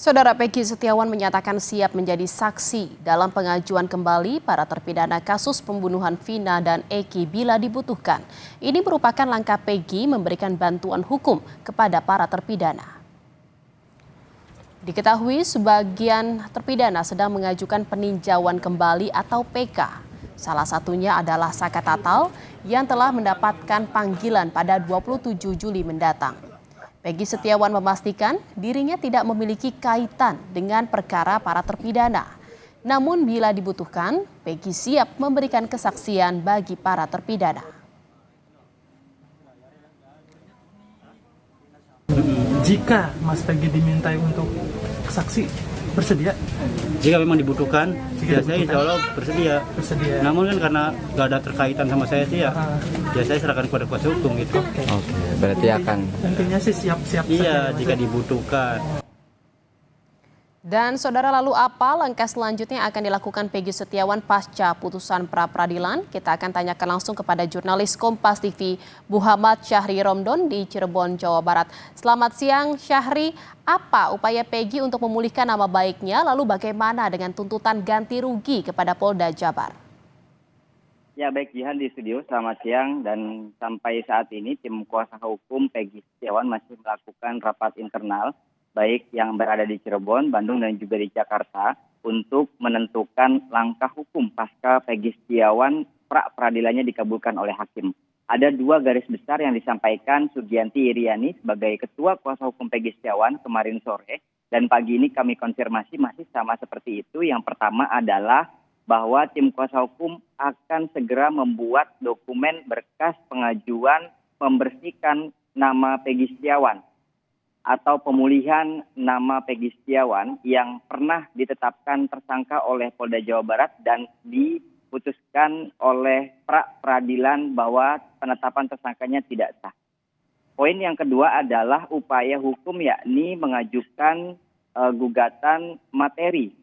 Saudara Peggy Setiawan menyatakan siap menjadi saksi dalam pengajuan kembali para terpidana kasus pembunuhan Vina dan Eki bila dibutuhkan. Ini merupakan langkah Peggy memberikan bantuan hukum kepada para terpidana. Diketahui sebagian terpidana sedang mengajukan peninjauan kembali atau PK. Salah satunya adalah Saka Tatal yang telah mendapatkan panggilan pada 27 Juli mendatang. Peggy Setiawan memastikan dirinya tidak memiliki kaitan dengan perkara para terpidana. Namun bila dibutuhkan, Peggy siap memberikan kesaksian bagi para terpidana. Jika Mas Peggy dimintai untuk saksi, bersedia? Jika memang dibutuhkan, saya insya Allah bersedia. Namun kan karena nggak ada terkaitan sama saya sih ya saya serahkan kepada kuasa hukum gitu. Oke, berarti akan. Intinya sih siap-siap. Iya, jika dibutuhkan. Dan saudara, lalu apa langkah selanjutnya yang akan dilakukan Peggy Setiawan pasca putusan pra-peradilan? Kita akan tanyakan langsung kepada jurnalis Kompas TV Muhammad Syahri Romdon di Cirebon, Jawa Barat. Selamat siang Syahri, apa upaya Peggy untuk memulihkan nama baiknya? Lalu bagaimana dengan tuntutan ganti rugi kepada Polda Jabar? Ya baik, Jihan di studio, selamat siang. Dan sampai saat ini tim kuasa hukum Peggy Setiawan masih melakukan rapat internal baik yang berada di Cirebon, Bandung, dan juga di Jakarta untuk menentukan langkah hukum pasca Peggy Setiawan pra-peradilannya dikabulkan oleh hakim. Ada dua garis besar yang disampaikan Sugianti Iriani sebagai Ketua Kuasa Hukum Peggy Setiawan kemarin sore, dan pagi ini kami konfirmasi masih sama seperti itu. Yang pertama adalah bahwa tim kuasa hukum akan segera membuat dokumen berkas pengajuan membersihkan nama Peggy Setiawan atau pemulihan nama Peggy Setiawan yang pernah ditetapkan tersangka oleh Polda Jawa Barat dan diputuskan oleh pra-peradilan bahwa penetapan tersangkanya tidak sah. Poin yang kedua adalah upaya hukum, yakni mengajukan gugatan materi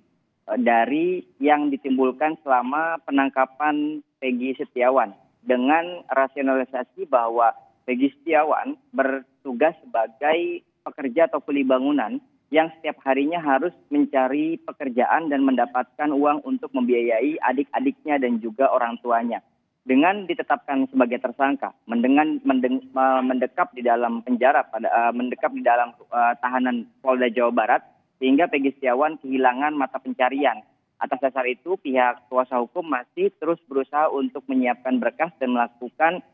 dari yang ditimbulkan selama penangkapan Peggy Setiawan dengan rasionalisasi bahwa Peggy Setiawan bertugas sebagai pekerja atau kuli bangunan yang setiap harinya harus mencari pekerjaan dan mendapatkan uang untuk membiayai adik-adiknya dan juga orang tuanya. Dengan ditetapkan sebagai tersangka, mendekap di dalam penjara, mendekap di dalam tahanan Polda Jawa Barat, sehingga Peggy Setiawan kehilangan mata pencarian. Atas dasar itu, pihak kuasa hukum masih terus berusaha untuk menyiapkan berkas dan melakukan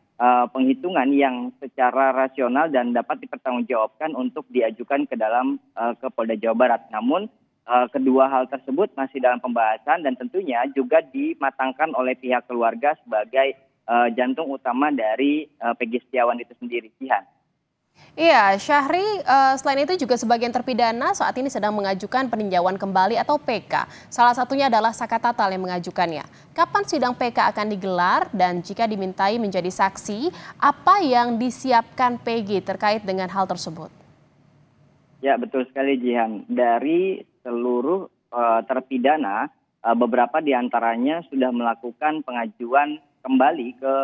penghitungan yang secara rasional dan dapat dipertanggungjawabkan untuk diajukan ke Polda Jawa Barat. Namun kedua hal tersebut masih dalam pembahasan dan tentunya juga dimatangkan oleh pihak keluarga sebagai jantung utama dari Peggy Setiawan itu sendiri. Jihan. Iya, Syahri, selain itu juga sebagian terpidana saat ini sedang mengajukan peninjauan kembali atau PK. Salah satunya adalah Saka Tatal yang mengajukannya. Kapan sidang PK akan digelar dan jika dimintai menjadi saksi, apa yang disiapkan Peggy terkait dengan hal tersebut? Ya, betul sekali Jihan. Dari seluruh terpidana, beberapa diantaranya sudah melakukan pengajuan kembali ke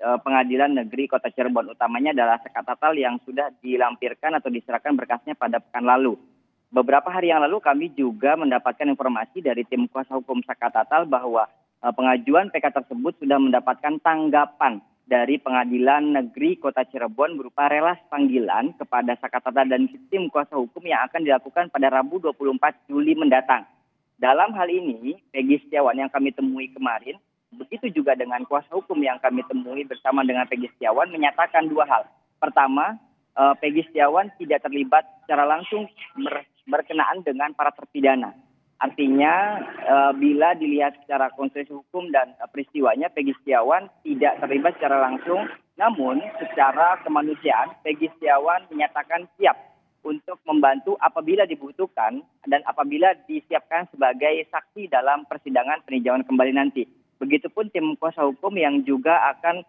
Pengadilan Negeri Kota Cirebon, utamanya adalah Saka Tatal yang sudah dilampirkan atau diserahkan berkasnya pada pekan lalu. Beberapa hari yang lalu kami juga mendapatkan informasi dari tim kuasa hukum Saka Tatal bahwa pengajuan PK tersebut sudah mendapatkan tanggapan dari Pengadilan Negeri Kota Cirebon berupa relas panggilan kepada Saka Tatal dan tim kuasa hukum yang akan dilakukan pada Rabu 24 Juli mendatang. Dalam hal ini, Peggy Setiawan yang kami temui kemarin, begitu juga dengan kuasa hukum yang kami temui bersama dengan Peggy Setiawan menyatakan dua hal. Pertama, Peggy Setiawan tidak terlibat secara langsung berkenaan dengan para terpidana. Artinya bila dilihat secara konstruksi hukum dan peristiwanya, Peggy Setiawan tidak terlibat secara langsung. Namun secara kemanusiaan, Peggy Setiawan menyatakan siap untuk membantu apabila dibutuhkan dan apabila disiapkan sebagai saksi dalam persidangan peninjauan kembali nanti. Begitupun tim kuasa hukum yang juga akan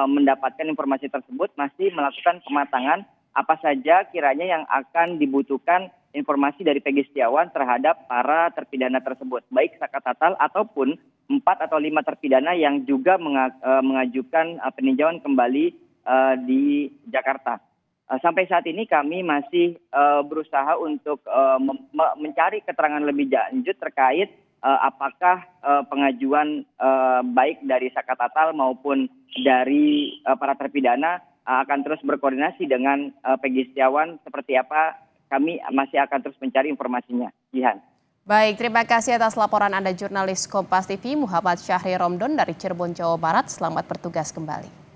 mendapatkan informasi tersebut masih melakukan pematangan apa saja kiranya yang akan dibutuhkan informasi dari Peggy Setiawan terhadap para terpidana tersebut, baik Saka Tatal ataupun 4 atau 5 terpidana yang juga mengajukan peninjauan kembali di Jakarta. Sampai saat ini kami masih berusaha untuk mencari keterangan lebih lanjut terkait apakah pengajuan baik dari Saka Tatal maupun dari para terpidana akan terus berkoordinasi dengan Peggy Setiawan seperti apa. Kami masih akan terus mencari informasinya. Jihan. Baik, terima kasih atas laporan Anda jurnalis Kompas TV Muhammad Syahri Romdon dari Cirebon, Jawa Barat. Selamat bertugas kembali.